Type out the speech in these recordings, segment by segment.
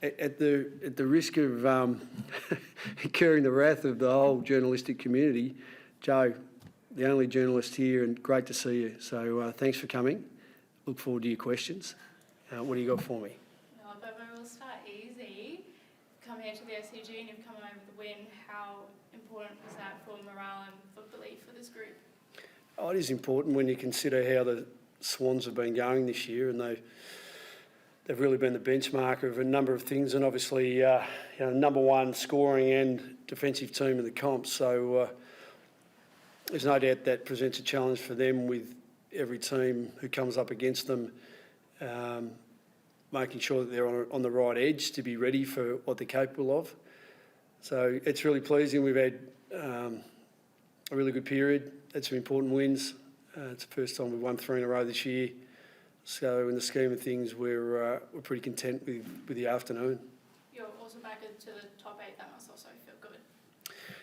At the risk of incurring the wrath of the whole journalistic community, Joe, the only journalist here, and great to see you. So thanks for coming. Look forward to your questions. What do you got for me? No, but we'll start easy. Come here to the SCG and you've come away with the win. How important was that for morale and for belief for this group? Oh, it is important when you consider how the Swans have been going this year, and they've really been the benchmark of a number of things, and obviously number one scoring and defensive team in the comp. So there's no doubt that presents a challenge for them with every team who comes up against them, making sure that they're on the right edge to be ready for what they're capable of. So it's really pleasing. We've had a really good period, had some important wins. It's the first time we've won 3 in a row this year. So in the scheme of things, we're pretty content with the afternoon. You're also back into the top 8. That must also feel good.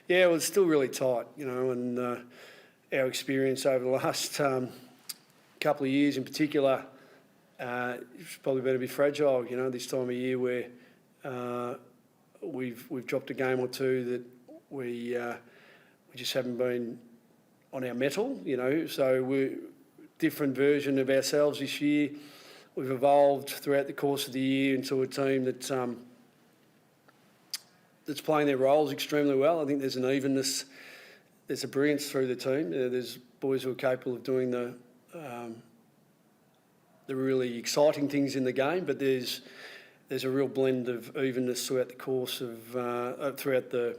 Yeah, well, it's still really tight, and our experience over the last couple of years in particular, it's probably been a bit fragile, this time of year where we've dropped a game or two that we just haven't been on our mettle, so we're different version of ourselves this year. We've evolved throughout the course of the year into a team that's playing their roles extremely well. I think there's an evenness, there's a brilliance through the team. There's boys who are capable of doing the really exciting things in the game, but there's a real blend of evenness throughout the course of throughout the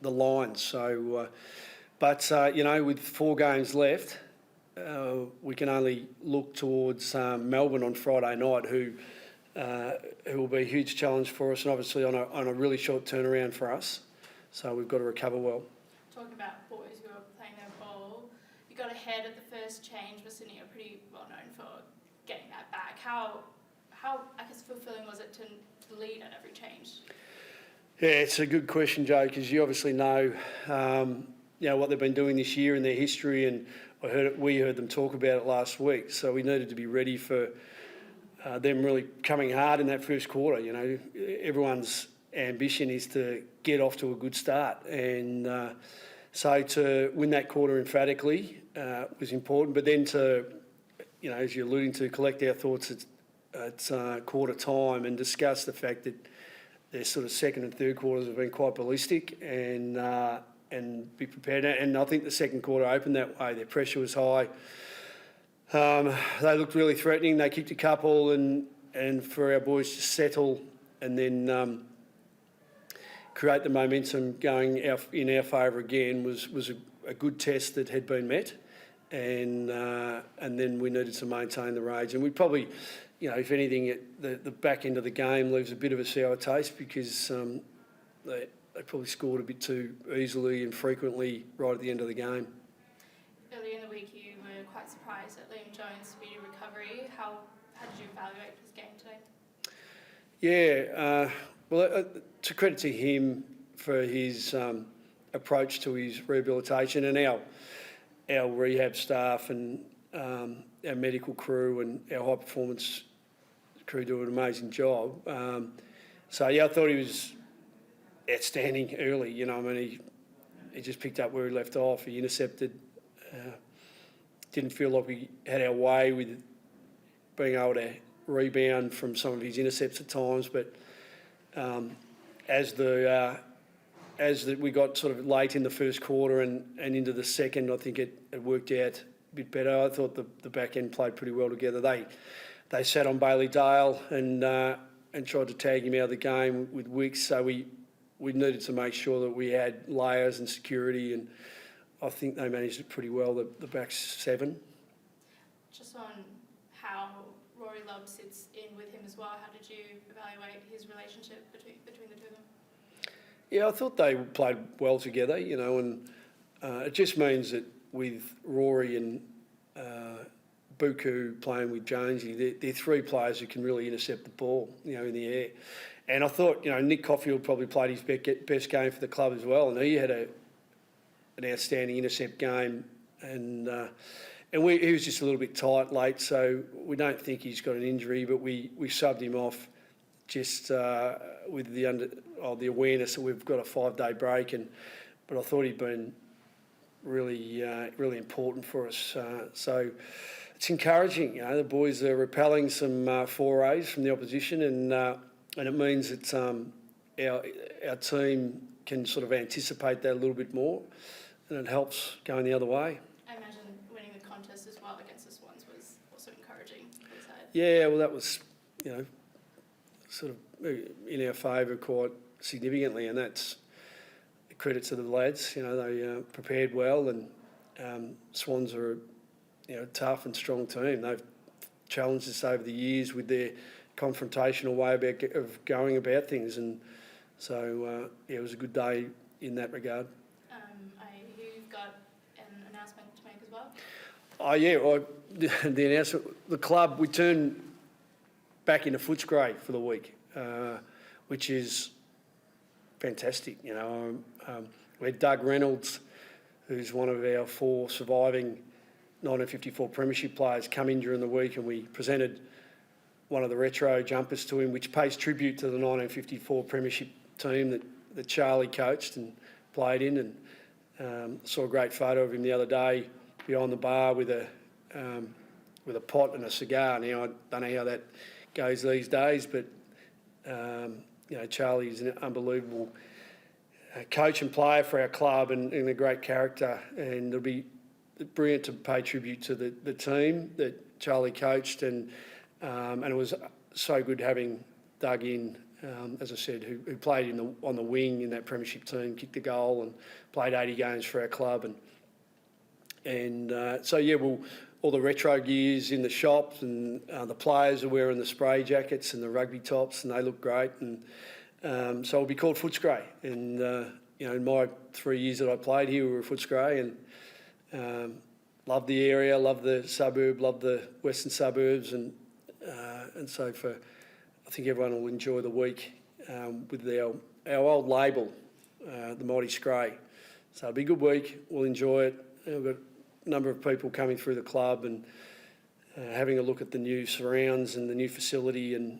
lines. So, with 4 games left, we can only look towards Melbourne on Friday night, who will be a huge challenge for us, and obviously on a really short turnaround for us. So we've got to recover well. Talking about boys who are playing their ball, you got ahead at the first change, but Sydney are pretty well known for getting that back. How I guess fulfilling was it to lead at every change? Yeah, it's a good question, Joe, because you obviously know what they've been doing this year in their history, and we heard them talk about it last week. So we needed to be ready for them really coming hard in that first quarter. Everyone's ambition is to get off to a good start, and so to win that quarter emphatically was important. But then to, as you're alluding to, collect our thoughts at quarter time and discuss the fact that their sort of second and third quarters have been quite ballistic, and be prepared. And I think the second quarter opened that way. Their pressure was high. They looked really threatening. They kicked a couple, and for our boys to settle and then create the momentum going in our favour again was a good test that had been met, and then we needed to maintain the rage. And we probably, if anything, the back end of the game leaves a bit of a sour taste because they probably scored a bit too easily and frequently right at the end of the game. Earlier in the week, you were quite surprised at Liam Jones' speedy recovery. How did you evaluate his game today? Yeah, well, to credit to him for his approach to his rehabilitation, and our rehab staff and our medical crew and our high performance crew do an amazing job. I thought he was outstanding early. He just picked up where he left off. He intercepted. Didn't feel like we had our way with being able to rebound from some of his intercepts at times, but as we got sort of late in the first quarter and into the second, I think it worked out a bit better. I thought the back end played pretty well together. They sat on Bailey Dale and tried to tag him out of the game with Wicks, so we needed to make sure that we had layers and security, and I think they managed it pretty well, the back 7. Just on how Rory Love sits in with him as well, how did you evaluate his relationship between the two of them? Yeah, I thought they played well together, and it just means that with Rory and Buku playing with Jonesy, they're 3 players who can really intercept the ball, in the air. And I thought, Nick Coffield probably played his best game for the club as well, and he had an outstanding intercept game, and he was just a little bit tight late, so we don't think he's got an injury, but we subbed him off just with the awareness that we've got a 5-day break, but I thought he'd been really important for us. So it's encouraging. The boys are repelling some forays from the opposition, and it means that our team can sort of anticipate that a little bit more, and it helps going the other way. I imagine winning the contest as well against the Swans was also encouraging. Yeah, well, that was, sort of in our favour quite significantly, and that's a credit to the lads. They prepared well, and Swans are a tough and strong team. They've challenged us over the years with their confrontational way of going about things, and so it was a good day in that regard. You've got an announcement to make as well? Oh yeah, the announcement. The club, we turned back into Footscray for the week, which is fantastic. We had Doug Reynolds, who's one of our 4 surviving 1954 premiership players, come in during the week, and we presented one of the retro jumpers to him, which pays tribute to the 1954 premiership team that Charlie coached and played in, and saw a great photo of him the other day behind the bar with a pot and a cigar. Now, I don't know how that goes these days, but Charlie's an unbelievable coach and player for our club, and a great character, and it'll be brilliant to pay tribute to the team that Charlie coached, and it was so good having Doug in, as I said, who played on the wing in that premiership team, kicked the goal and played 80 games for our club, and so yeah, all the retro gear's in the shops, and the players are wearing the spray jackets and the rugby tops, and they look great, and so it'll be called Footscray, and in my 3 years that I played here, we were Footscray, and loved the area, loved the suburb, loved the western suburbs, and so I think everyone will enjoy the week with our old label, the Mighty Scray. So it'll be a good week. We'll enjoy it. We've got a number of people coming through the club and having a look at the new surrounds and the new facility, and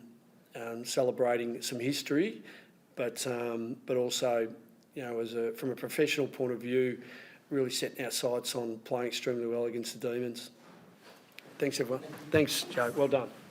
celebrating some history, but also, from a professional point of view, really setting our sights on playing extremely well against the Demons. Thanks, everyone. Thanks, Joe. Well done.